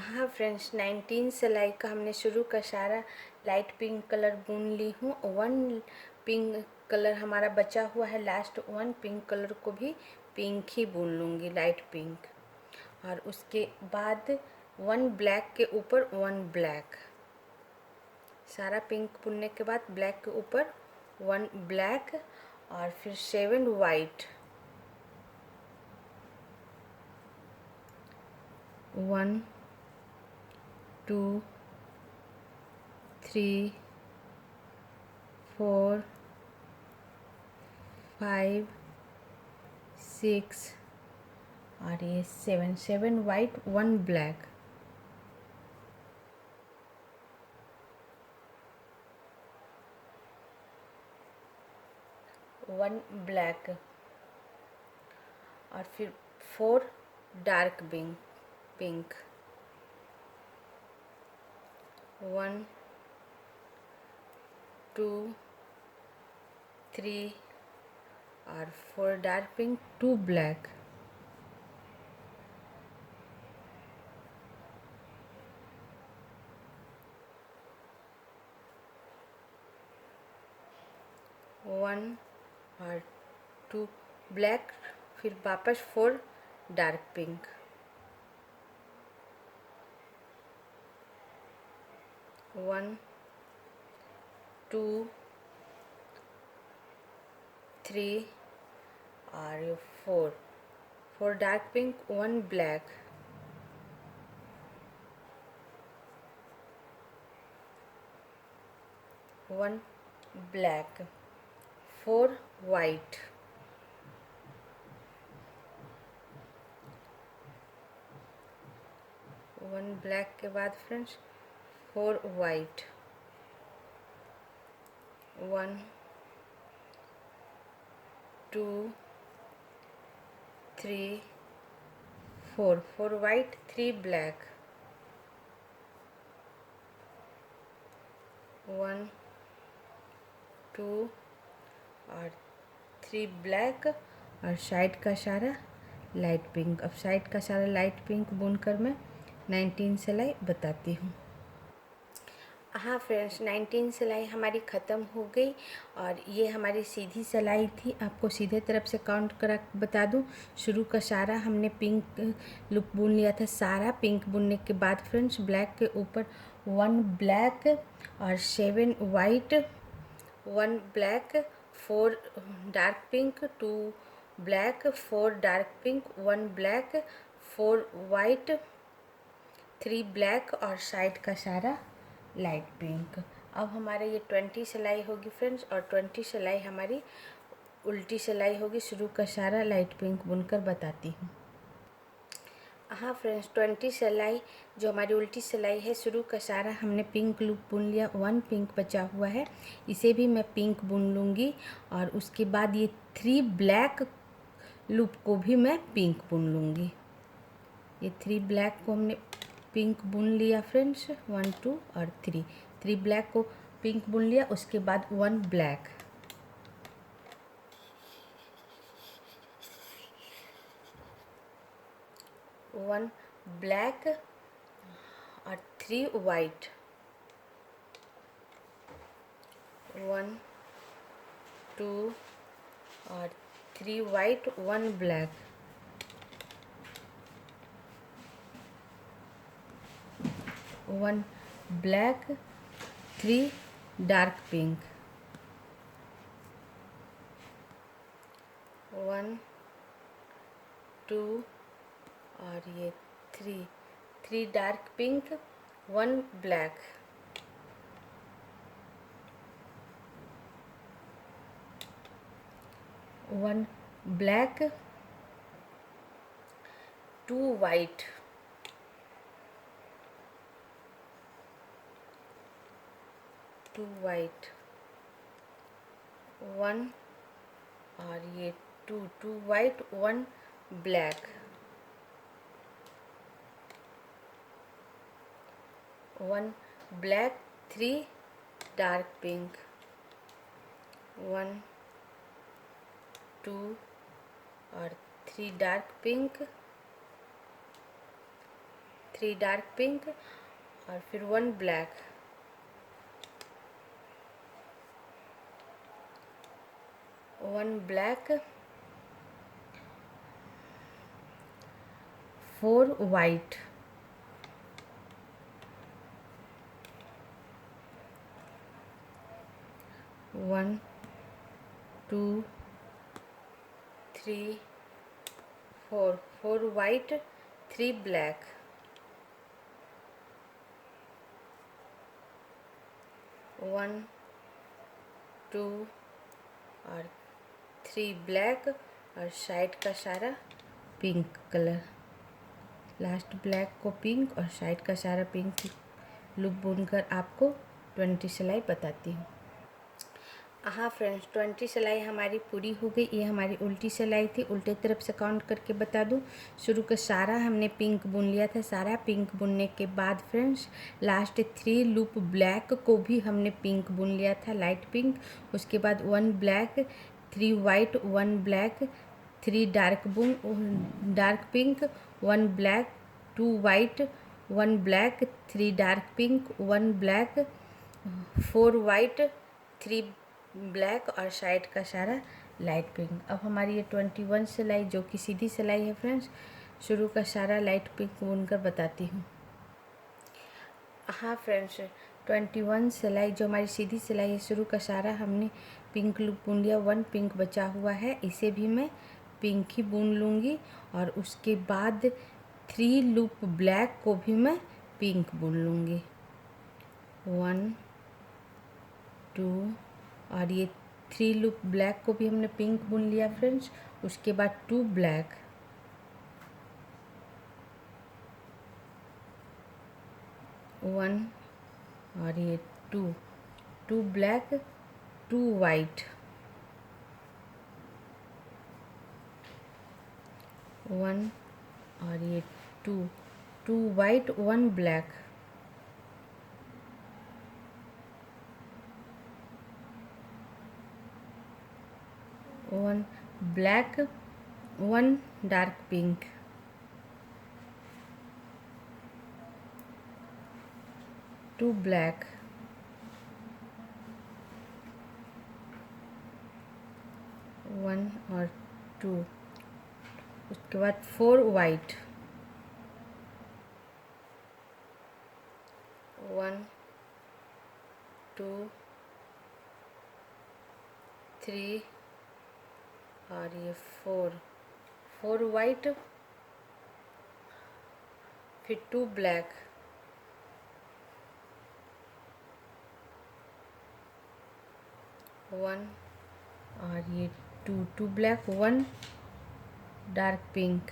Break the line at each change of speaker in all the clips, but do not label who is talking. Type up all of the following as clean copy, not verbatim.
हाँ फ्रेंड्स, 19 सिलाई का हमने शुरू का सारा लाइट पिंक कलर बुन ली हूँ। वन पिंक कलर हमारा बचा हुआ है, लास्ट वन पिंक कलर को भी पिंक ही बुन लूँगी, लाइट पिंक। और उसके बाद वन ब्लैक के ऊपर वन ब्लैक, सारा पिंक बुनने के बाद ब्लैक के ऊपर वन ब्लैक, और फिर 7 वाइट, 1 2 3 4 5 6 और ये 7 वाइट 1 ब्लैक, वन ब्लैक, और फिर 4 डार्क पिंक, 1 2 3 और 4 डार्क पिंक, 2 ब्लैक, 1 और 2 ब्लैक, फिर वापस 4 डार्क पिंक, 1 2 3 और 4 dark pink, 1 black, 1 black, 4 white, 1 black के बाद फ्रेंड्स 4 वाइट, 1 2 3 4 वाइट, 3 ब्लैक, 1 2 और 3 ब्लैक, और साइड का सारा लाइट पिंक। अब साइड का सारा लाइट पिंक बुनकर मैं 19 सिलाई बताती हूँ। हाँ फ्रेंड्स, 19 सिलाई हमारी ख़त्म हो गई, और ये हमारी सीधी सिलाई थी। आपको सीधे तरफ से काउंट करा बता दूँ, शुरू का सारा हमने पिंक लूप बुन लिया था। सारा पिंक बुनने के बाद फ्रेंड्स ब्लैक के ऊपर 1 ब्लैक और 7 white, 1 black, 4 dark pink, 2 black, 4 dark pink, 1 black, 4 white, 3 black, और साइड का सारा लाइट पिंक। अब हमारे ये 20 सिलाई होगी फ्रेंड्स, और 20 सिलाई हमारी उल्टी सिलाई होगी। शुरू का सारा लाइट पिंक बुनकर बताती हूँ। हाँ फ्रेंड्स, 20 सिलाई जो हमारी उल्टी सिलाई है, शुरू का सारा हमने पिंक लूप बुन लिया, 1 पिंक बचा हुआ है, इसे भी मैं पिंक बुन लूँगी। और उसके बाद ये 3 ब्लैक लूप को भी मैं पिंक बुन लूँगी। ये 3 ब्लैक को हमने पिंक बुन लिया फ्रेंड्स, 1 2 और 3 ब्लैक को पिंक बुन लिया। उसके बाद 1 ब्लैक, 1 ब्लैक और 3 वाइट, 1 2 और 3 white, 1 black, 1 black, 3 dark pink, 1 2 और ये 3 dark pink, 1 black, 1 black, 2 white, 2 white, 1 और ये 2 white, 1 black, 1 black, 3 dark pink, 1 2 और 3 डार्क पिंक, 3 डार्क पिंक और फिर 1 black, 1 black, 4 white, 1 2 3 4, 4 white, 3 black, 1 2 और 3 ब्लैक और साइड का सारा पिंक कलर। लास्ट ब्लैक को पिंक और साइड का सारा पिंक लूप बुनकर आपको 20 सिलाई बताती हूँ। हाँ फ्रेंड्स, 20 सिलाई हमारी पूरी हो गई। ये हमारी उल्टी सिलाई थी। उल्टे तरफ से काउंट करके बता दूँ, शुरू का सारा हमने पिंक बुन लिया था। सारा पिंक बुनने के बाद फ्रेंड्स लास्ट 3 लूप ब्लैक को भी हमने पिंक बुन लिया था, लाइट पिंक। उसके बाद 1 black, 3 white, 1 black, 3 dark pink, 1 black, 2 white, 1 black, 3 dark pink, 1 black, 4 white, 3 black और साइड का सारा लाइट पिंक। अब हमारी ये 21 सिलाई जो कि सीधी सिलाई है फ्रेंड्स, शुरू का सारा लाइट पिंक बुनकर बताती हूँ। हाँ फ्रेंड्स, 21 सिलाई जो हमारी सीधी सिलाई है, शुरू का सारा हमने पिंक लूप बुन लिया। 1 पिंक बचा हुआ है, इसे भी मैं पिंक ही बुन लूँगी और उसके बाद 3 लूप ब्लैक को भी मैं पिंक बुन लूँगी। 1 2 और ये 3 लूप ब्लैक को भी हमने पिंक बुन लिया फ्रेंड्स। उसके बाद 2 ब्लैक, 1 और ये 2 ब्लैक, 2 वाइट, 1 और ये 2 white, 1 black, 1 black, 1 dark pink, 2 black, 1 और 2। उसके बाद 4 वाइट, 1 2 3 और ये 4 वाइट, फिर 2 ब्लैक, 1 और ये 2 black, 1 dark pink,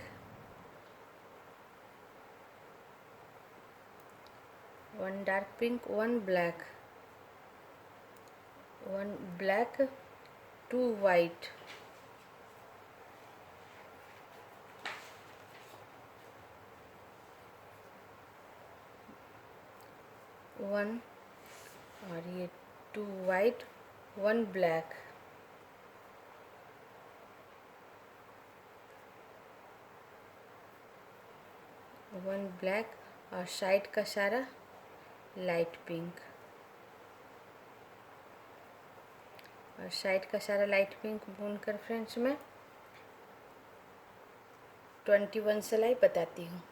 1 dark pink, 1 black, 1 black, 2 white, 1 और ये 2 वाइट, 1 ब्लैक, 1 ब्लैक और साइड का सारा लाइट पिंक और साइड का सारा लाइट पिंक बुनकर फ्रेंड्स मैं 21 सिलाई बताती हूँ।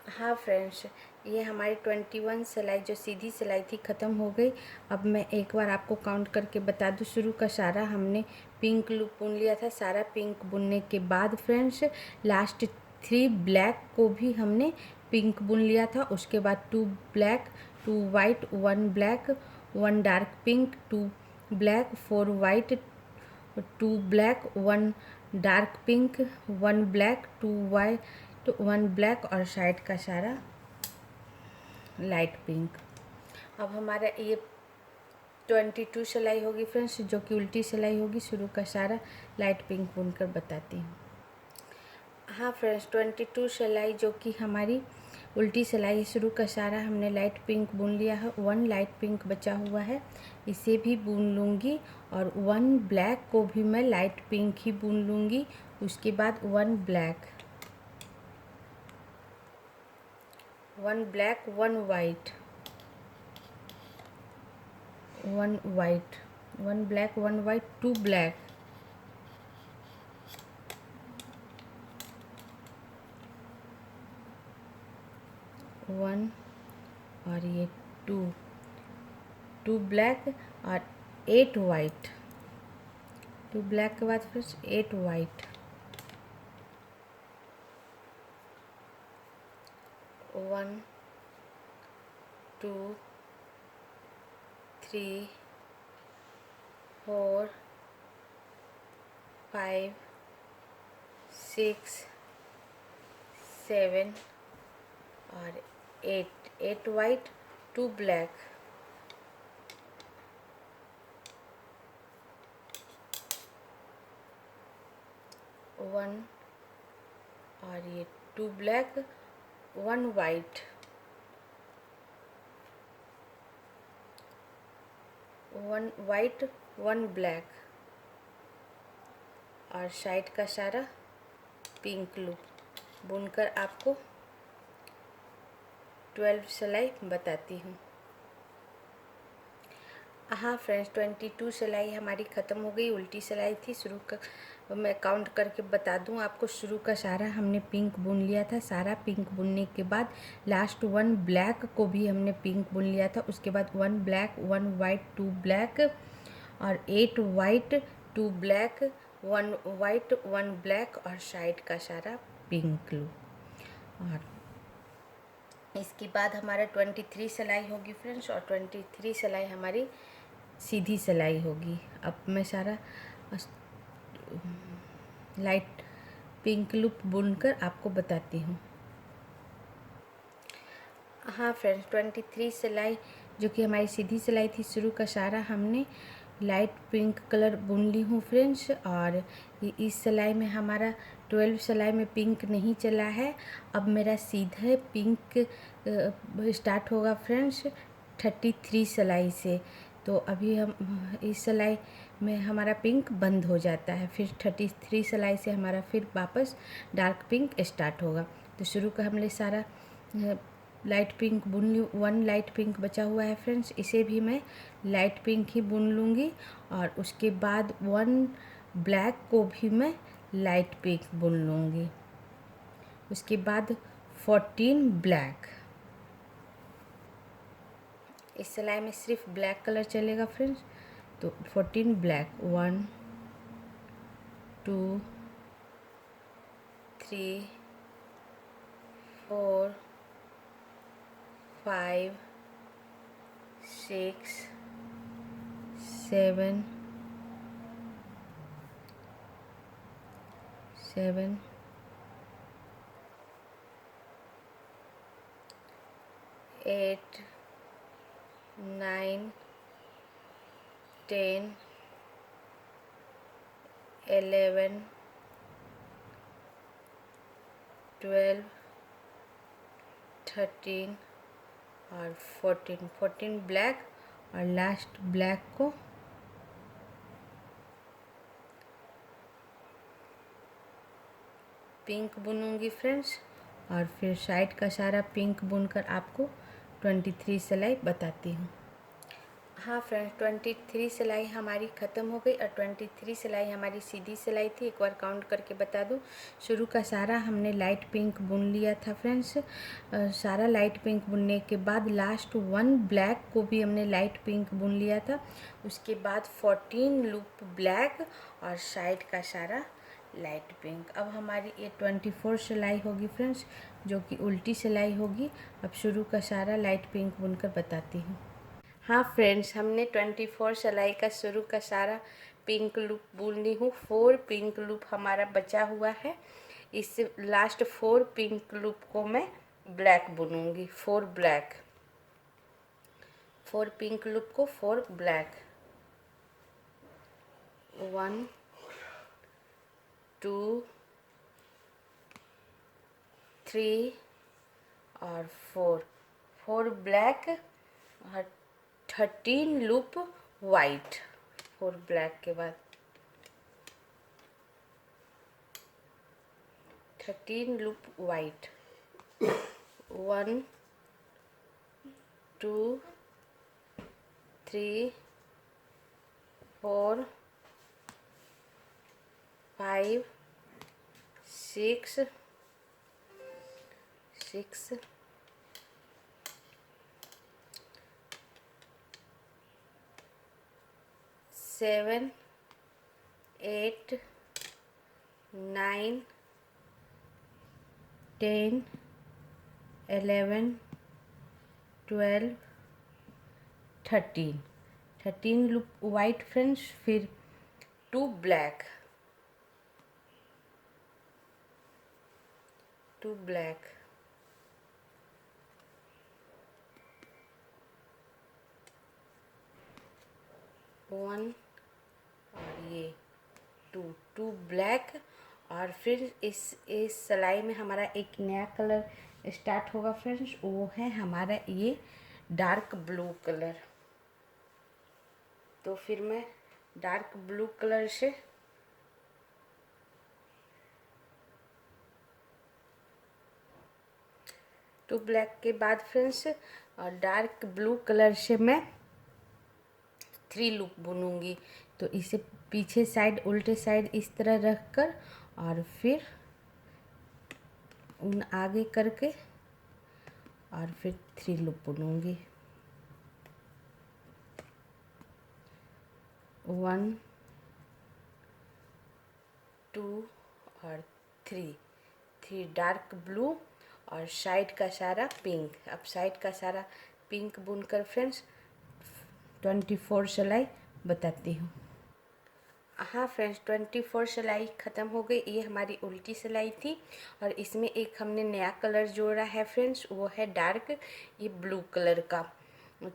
हाँ फ्रेंड्स, ये हमारी 21 सिलाई जो सीधी सिलाई थी ख़त्म हो गई। अब मैं एक बार आपको काउंट करके बता दूँ, शुरू का सारा हमने पिंक लूप बुन लिया था। सारा पिंक बुनने के बाद फ्रेंड्स लास्ट 3 ब्लैक को भी हमने पिंक बुन लिया था। उसके बाद 2 black, 2 white, 1 black, 1 dark pink, 2 black, 4 white, 2 black, 1 dark pink, 1 black, 2 white, 1 black और साइड का सारा लाइट पिंक। अब हमारा ये 22 सिलाई होगी फ्रेंड्स, जो कि उल्टी सिलाई होगी। शुरू का सारा लाइट पिंक बुनकर बताती हूँ। हाँ फ्रेंड्स, 22 सिलाई जो कि हमारी उल्टी सिलाई, शुरू का सारा हमने लाइट पिंक बुन लिया है। 1 लाइट पिंक बचा हुआ है, इसे भी बुन लूँगी और 1 ब्लैक को भी मैं लाइट पिंक ही बुन लूँगी। उसके बाद 1 black, 1 black 1 white, 1 white, 1 black 1 white, 2 black, 1 और ये 2, 2 ब्लैक और 8 वाइट, 2 ब्लैक के बाद फिर 8 वाइट, 1 2 3 4 5 6 7 और 8, 8 वाइट, 2 ब्लैक, 1 और ये 2 ब्लैक 1 वाइट, 1 वाइट 1 ब्लैक और साइड का सारा पिंक लूप बुनकर आपको 12 सिलाई बताती हूँ। हाँ फ्रेंड्स, 22 सिलाई हमारी ख़त्म हो गई। उल्टी सिलाई थी। शुरू का मैं काउंट करके बता दूँ आपको। शुरू का सारा हमने पिंक बुन लिया था। सारा पिंक बुनने के बाद लास्ट 1 ब्लैक को भी हमने पिंक बुन लिया था। उसके बाद 1 ब्लैक 1 वाइट 2 ब्लैक और 8 वाइट 2 ब्लैक 1 वाइट 1 ब्लैक और साइड का सारा पिंक लूप। और इसके बाद हमारा 23 सिलाई होगी फ्रेंड्स, और 23 सिलाई हमारी सीधी सिलाई होगी। अब मैं सारा लाइट पिंक लूप बुनकर आपको बताती हूँ। हाँ फ्रेंड्स, 23 सिलाई जो कि हमारी सीधी सिलाई थी, शुरू का सारा हमने लाइट पिंक कलर बुन ली हूँ फ्रेंड्स। और इस सिलाई में हमारा 12 सिलाई में पिंक नहीं चला है। अब मेरा सीधे पिंक स्टार्ट होगा फ्रेंड्स 33 सिलाई से। तो अभी हम इस सिलाई में हमारा पिंक बंद हो जाता है। फिर 33 सिलाई से हमारा फिर वापस डार्क पिंक स्टार्ट होगा। तो शुरू का हमने सारा लाइट पिंक बुन लूँ। 1 लाइट पिंक बचा हुआ है फ्रेंड्स, इसे भी मैं लाइट पिंक ही बुन लूँगी। और उसके बाद 1 ब्लैक को भी मैं लाइट पिंक बुन लूँगी। उसके बाद 14 ब्लैक। इस सिलाई में सिर्फ ब्लैक कलर चलेगा फ्रेंड्स। तो 14 ब्लैक 1 2 3 4 5 6 7 8 9 10 11 12 13 और 14 ब्लैक और लास्ट ब्लैक को पिंक बुनूंगी फ्रेंड्स। और फिर साइड का सारा पिंक बुनकर आपको 23 सिलाई बताती हूँ। हाँ फ्रेंड्स, 23 सिलाई हमारी ख़त्म हो गई और 23 सिलाई हमारी सीधी सिलाई थी। एक बार काउंट करके बता दूँ। शुरू का सारा हमने लाइट पिंक बुन लिया था फ्रेंड्स। सारा लाइट पिंक बुनने के बाद लास्ट 1 ब्लैक को भी हमने लाइट पिंक बुन लिया था। उसके बाद 14 लूप ब्लैक और साइड का सारा लाइट पिंक। अब हमारी ये 24 सिलाई होगी फ्रेंड्स, जो कि उल्टी सिलाई होगी। अब शुरू का सारा लाइट पिंक बुनकर बताती हूँ। हाँ फ्रेंड्स, हमने 24 सिलाई का शुरू का सारा पिंक लूप बुन ली हूँ। 4 पिंक लूप हमारा बचा हुआ है। इस लास्ट 4 पिंक लूप को मैं ब्लैक बुनूंगी। 4 ब्लैक, 4 पिंक लूप को 4 ब्लैक। 1 2 3 और 4 ब्लैक और 13 लूप वाइट। 4 ब्लैक के बाद 13 loop white. 1 2 3 4 5 6 7 8 9 10 11 12 13 loop white friends, फिर 2 ब्लैक, 1 और ये 2 ब्लैक। और फिर इस सिलाई में हमारा एक नया कलर स्टार्ट होगा फ्रेंड्स, वो है हमारा ये डार्क ब्लू कलर। तो फिर मैं डार्क ब्लू कलर से टू ब्लैक के बाद फ्रेंड्स और डार्क ब्लू कलर से मैं 3 लूप बुनूंगी। तो इसे पीछे साइड उल्टे साइड इस तरह रख कर और फिर उन आगे करके और फिर 3 लूप बुनूंगी। 1 2 और 3 डार्क ब्लू और साइड का सारा पिंक। अब साइड का सारा पिंक बुनकर फ्रेंड्स 24 सिलाई बताती हूँ। हाँ फ्रेंड्स, 24 सिलाई ख़त्म हो गई। ये हमारी उल्टी सिलाई थी और इसमें एक हमने नया कलर जोड़ा है फ्रेंड्स, वो है डार्क ये ब्लू कलर का।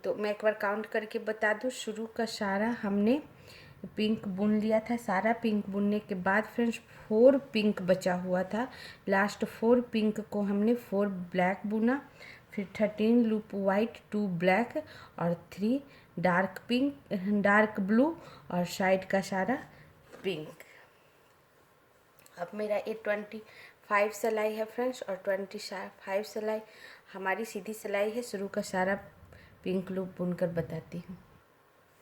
तो मैं एक बार काउंट करके बता दूँ। शुरू का सारा हमने पिंक बुन लिया था। सारा पिंक बुनने के बाद फ्रेंड्स 4 पिंक बचा हुआ था। लास्ट 4 पिंक को हमने 4 ब्लैक बुना, फिर 13 लूप वाइट, 2 ब्लैक और 3 डार्क ब्लू और साइड का सारा पिंक। अब मेरा ये 25 सिलाई है फ्रेंड्स और 25 सिलाई हमारी सीधी सिलाई है। शुरू का सारा पिंक लूप बुनकर बताती हूँ।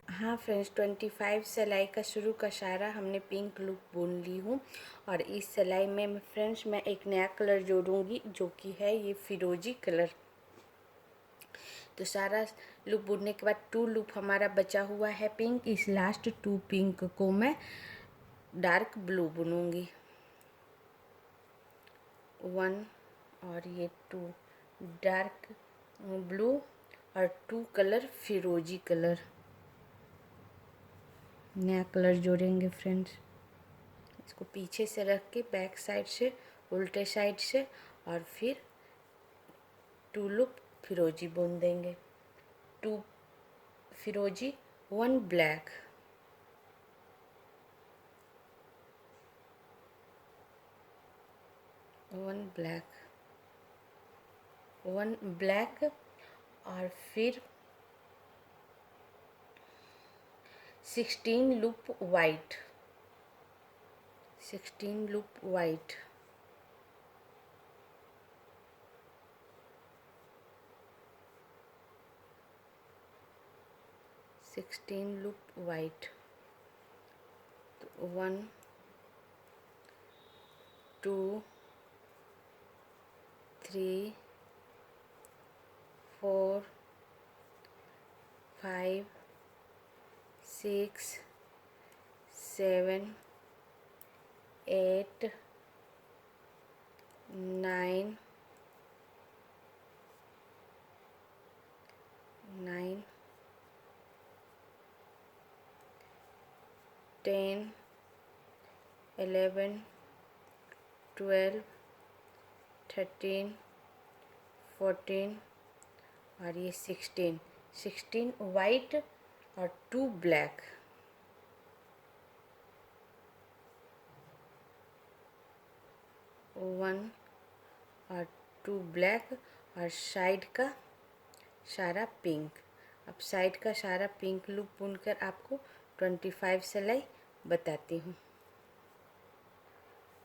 हाँ फ्रेंड्स, 25 सिलाई का शुरू का सारा हमने पिंक लूप बुन ली हूँ और इस सिलाई में फ्रेंड्स मैं एक नया कलर जोड़ूंगी जो कि है ये फिरोजी कलर। तो सारा लूप बुनने के बाद 2 लूप हमारा बचा हुआ है पिंक। इस लास्ट 2 पिंक को मैं डार्क ब्लू बुनूंगी। 1 और ये 2 डार्क ब्लू और 2 कलर फिरोजी कलर। नया कलर जोड़ेंगे फ्रेंड्स। इसको पीछे से रख के बैक साइड से उल्टे साइड से और फिर 2 लूप फिरोजी बुन देंगे। 2 फिरोजी 1 ब्लैक, 1 ब्लैक और फिर 16 loop white, 16 loop white, 16 loop white. 1 2 3 4 5 6 7 8 9 10 11 12 13 14 और ये 16 वाइट और 2 ब्लैक। 1 और 2 ब्लैक और साइड का सारा पिंक। अब साइड का सारा पिंक लूप बुनकर आपको 25 सिलाई बताती हूँ।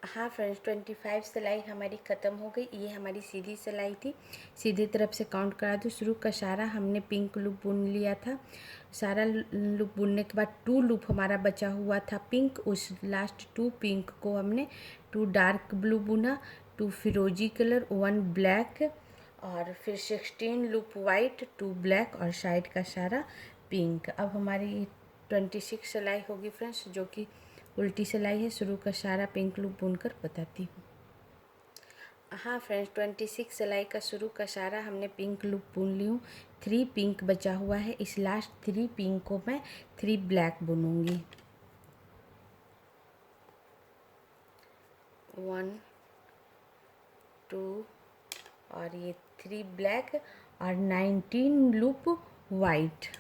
हाँ फ्रेंड्स, 25 सिलाई हमारी ख़त्म हो गई। ये हमारी सीधी सिलाई थी। सीधी तरफ से काउंट करा दो। शुरू का सारा हमने पिंक लूप बुन लिया था। सारा लूप बुनने के बाद 2 लूप हमारा बचा हुआ था पिंक। उस लास्ट 2 पिंक को हमने 2 डार्क ब्लू बुना, 2 फिरोजी कलर, 1 ब्लैक, और फिर 16 लूप वाइट, 2 ब्लैक और साइड का सारा पिंक। अब हमारी 26 सिलाई होगी फ्रेंड्स, जो कि उल्टी सिलाई है। शुरू का सारा पिंक लूप बुनकर बताती हूँ। हाँ फ्रेंड्स, 26 सिलाई का शुरू का सारा हमने पिंक लूप बुन ली हूँ। 3 पिंक बचा हुआ है। इस लास्ट 3 पिंक को मैं 3 ब्लैक बुनूंगी। 1 2 और ये 3 ब्लैक और 19 लूप वाइट।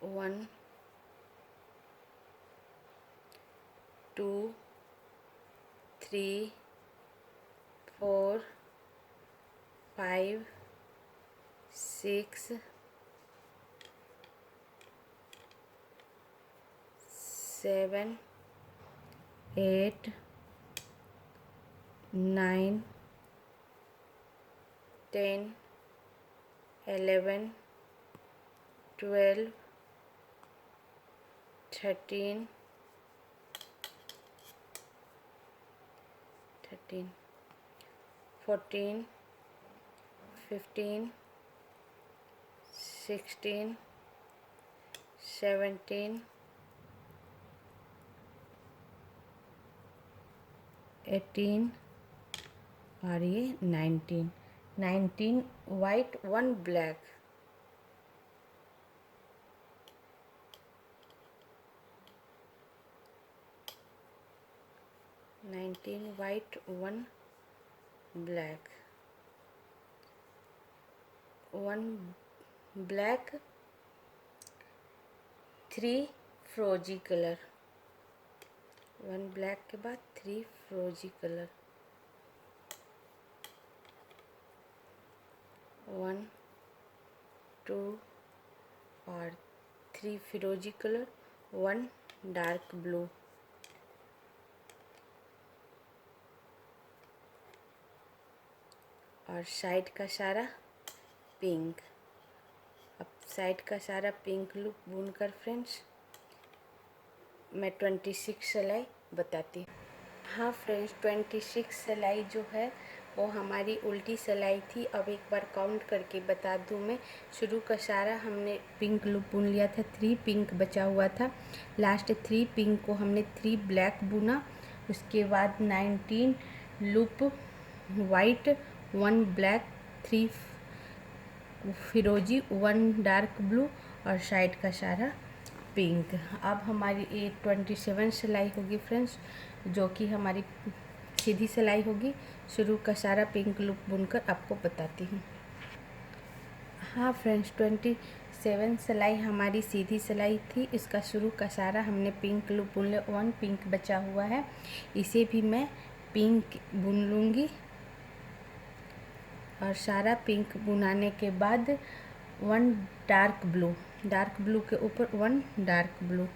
1 2 3 4 5 6 7 8 9 10 11 12 13 14 15 16 17 18 और ये 19 white 1 black. 19 white 1 black, 1 black, 3 फ्रोजी कलर। 1 ब्लैक के बाद 3 फ्रोजी कलर। 1 2 और 3 फिरोजी कलर, 1 डार्क ब्लू। और साइड का सारा पिंक। अब साइड का सारा पिंक लूप बुनकर फ्रेंड्स मैं 26 सिलाई बताती हूँ। हाँ फ्रेंड्स, 26 सिलाई जो है वो हमारी उल्टी सिलाई थी। अब एक बार काउंट करके बता दूँ मैं। शुरू का सारा हमने पिंक लूप बुन लिया था। 3 पिंक बचा हुआ था। लास्ट 3 पिंक को हमने 3 ब्लैक बुना। उसके बाद 19 लूप वाइट, 1 ब्लैक, 3 फिरोजी, 1 डार्क ब्लू और साइड का सारा पिंक। अब हमारी ये 27 सिलाई होगी फ्रेंड्स, जो कि हमारी सीधी सिलाई होगी। शुरू का सारा पिंक लूप बुनकर आपको बताती हूँ। हाँ फ्रेंड्स, 27 सिलाई हमारी सीधी सिलाई थी। इसका शुरू का सारा हमने पिंक लूप बुन लिया। 1 पिंक बचा हुआ है, इसे भी मैं पिंक बुन लूँगी। और सारा पिंक बुनाने के बाद 1 डार्क ब्लू के ऊपर 1 डार्क ब्लू।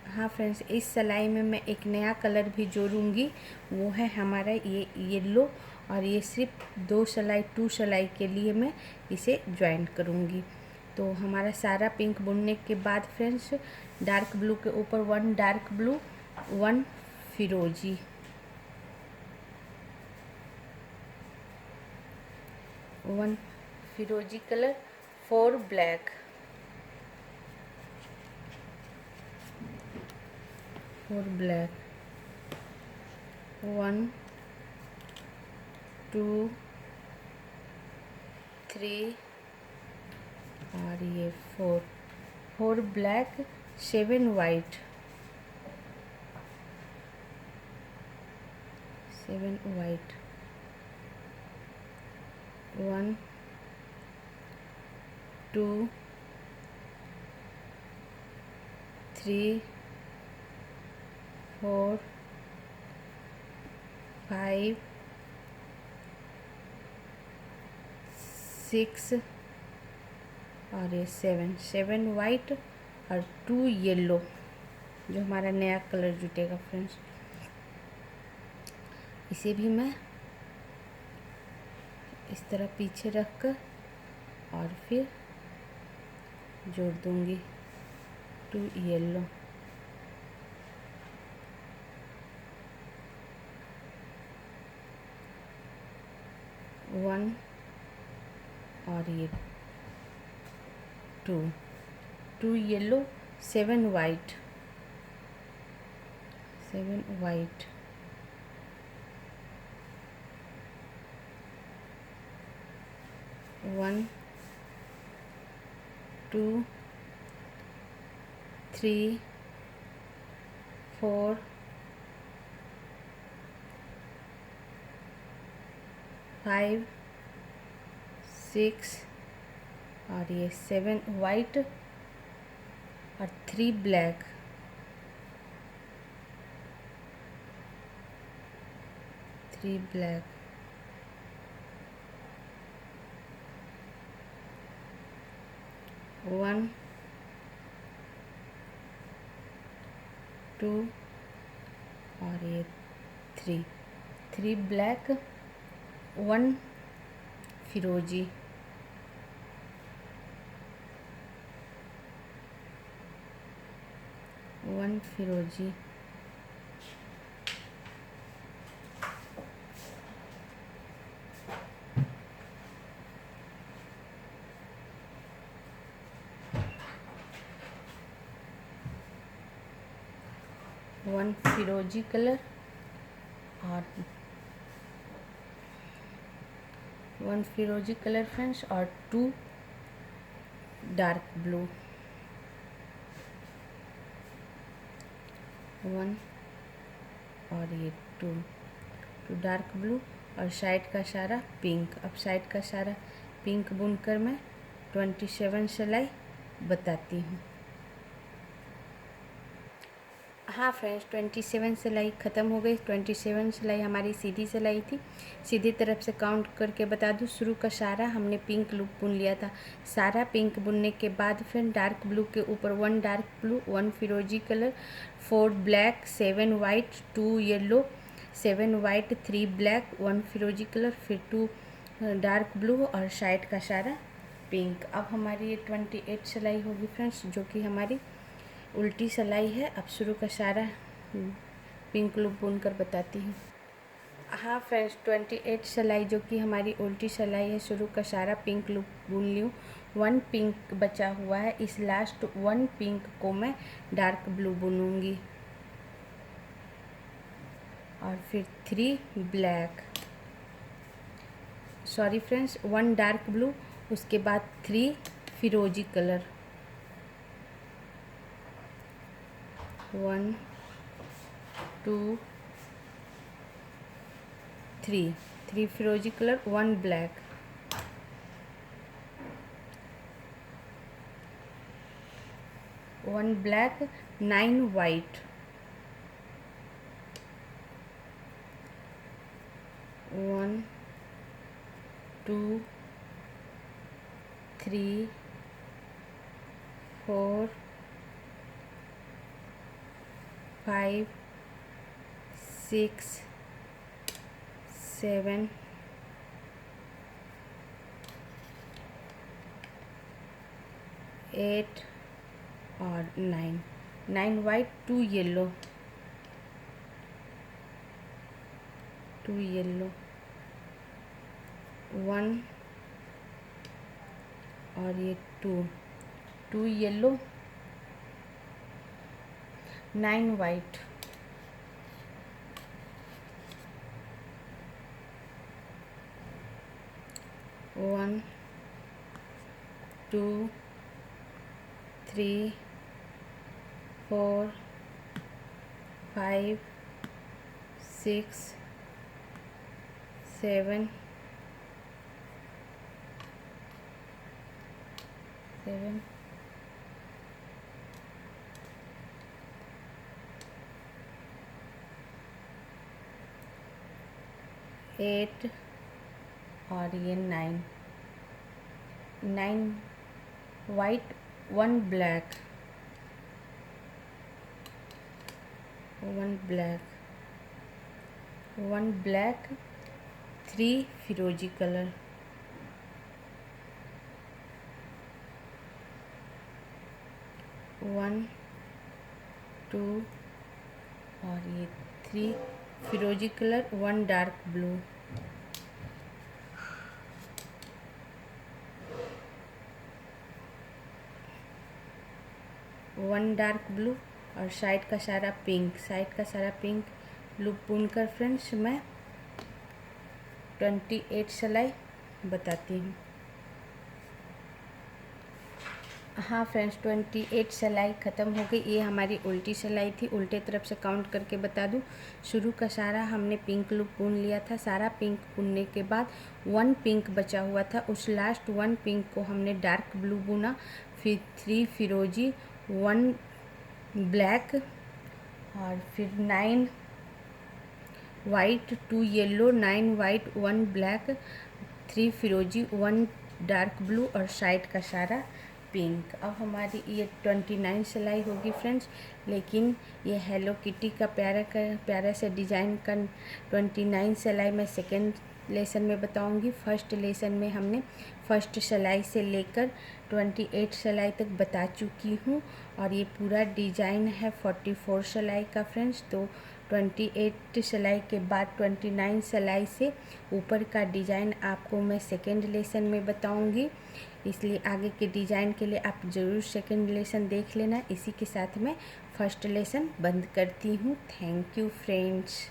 हाँ फ्रेंड्स, इस सिलाई में मैं एक नया कलर भी जोड़ूंगी, वो है हमारा ये येलो। और ये सिर्फ 2 सिलाई के लिए मैं इसे ज्वाइन करूंगी। तो हमारा सारा पिंक बुनने के बाद फ्रेंड्स डार्क ब्लू के ऊपर 1 डार्क ब्लू, 1 फिरोजी, 1 फिरोजी कलर, 4 ब्लैक, 1 2 3 और ये 4 ब्लैक, 7 वाइट, 1 2 3 4 5 6 और ये 7, 7 वाइट और 2 येलो, जो हमारा नया कलर जुटेगा फ्रेंड्स। इसे भी मैं इस तरह पीछे रख कर और फिर जोड़ दूंगी 2 येलो, वन और ये 2, 2 येलो, 7 वाइट, 7 वाइट, 1 2 3 4 5 6 और ये 7 वाइट और 3 ब्लैक, 3 ब्लैक, 1 2 और ये 3, 3 ब्लैक, 1 फिरोजी, 1 फिरोजी, 1 फिरोजी कलर और 1 फिरोजी कलर फ्रेंड्स और 2 डार्क ब्लू, 1 और ये 2 डार्क ब्लू और साइड का सारा पिंक। अब साइड का सारा पिंक बुनकर मैं 27 सिलाई बताती हूँ। हाँ फ्रेंड्स, 27 सिलाई ख़त्म हो गई। 27 सिलाई हमारी सीधी सिलाई थी। सीधी तरफ से काउंट करके बता दूँ, शुरू का सारा हमने पिंक लूप बुन लिया था। सारा पिंक बुनने के बाद फिर डार्क ब्लू के ऊपर 1 डार्क ब्लू, 1 फिरोजी colour, 4 black, 7 white, 2 yellow, 7 white, 3 black, 1 फिरोजी कलर, फिर 2 डार्क ब्लू और साइड का सारा पिंक। अब हमारी ये 28 सिलाई होगी फ्रेंड्स, जो कि हमारी उल्टी सिलाई है। अब शुरू का सारा पिंक लूप बुनकर बताती हूँ। हाँ फ्रेंड्स, 28 सिलाई जो कि हमारी उल्टी सिलाई है, शुरू का सारा पिंक लूप बुन ली हूँ। 1 पिंक बचा हुआ है, इस लास्ट 1 पिंक को मैं डार्क ब्लू बुनूंगी और फिर 3 black, sorry friends, 1 dark blue, उसके बाद 3 फिरोजी कलर, 1 2 3 फिरोजी कलर, 1 ब्लैक, 1 ब्लैक, 9 वाइट, 1 2 3 4 5 6 7 8 और 9 वाइट, 2 येलो, 2 येलो, 1 और ये 2 येलो, 9 वाइट, 1 2 3 4 5 6 7 8 और ये 9 वाइट, 1 ब्लैक, 1 ब्लैक, 1 ब्लैक, 3 फिरोजी कलर, 1 2 और ये 3 फिरोजी colour, 1 dark blue, 1 dark blue और साइड का सारा पिंक, साइड का सारा पिंक लूप बुनकर फ्रेंड्स मैं 28 सिलाई बताती हूँ। हाँ फ्रेंड्स, 28 सिलाई ख़त्म हो गई। ये हमारी उल्टी सिलाई थी, उल्टे तरफ से काउंट करके बता दूँ। शुरू का सारा हमने पिंक लूप बुन लिया था। सारा पिंक बुनने के बाद 1 पिंक बचा हुआ था, उस लास्ट 1 पिंक को हमने डार्क ब्लू बुना, फिर 3 फिरोजी, 1 ब्लैक और फिर 9 वाइट, 2 येलो, 9 वाइट, 1 ब्लैक, 3 फिरोजी, 1 डार्क ब्लू और साइड का सारा पिंक। अब हमारी ये 29 सिलाई होगी फ्रेंड्स, लेकिन ये हेलो किटी का प्यारा से डिज़ाइन का 29 सिलाई मैं सेकेंड लेसन में बताऊंगी। फर्स्ट लेसन में हमने फर्स्ट सिलाई से लेकर 28 सिलाई तक बता चुकी हूँ और ये पूरा डिज़ाइन है 44 सिलाई का फ्रेंड्स। तो 28 सिलाई के बाद 29 सिलाई से ऊपर का डिज़ाइन आपको मैं सेकेंड लेसन में बताऊंगी, इसलिए आगे के डिज़ाइन के लिए आप ज़रूर सेकेंड लेसन देख लेना। इसी के साथ मैं फर्स्ट लेसन बंद करती हूँ। Thank you friends.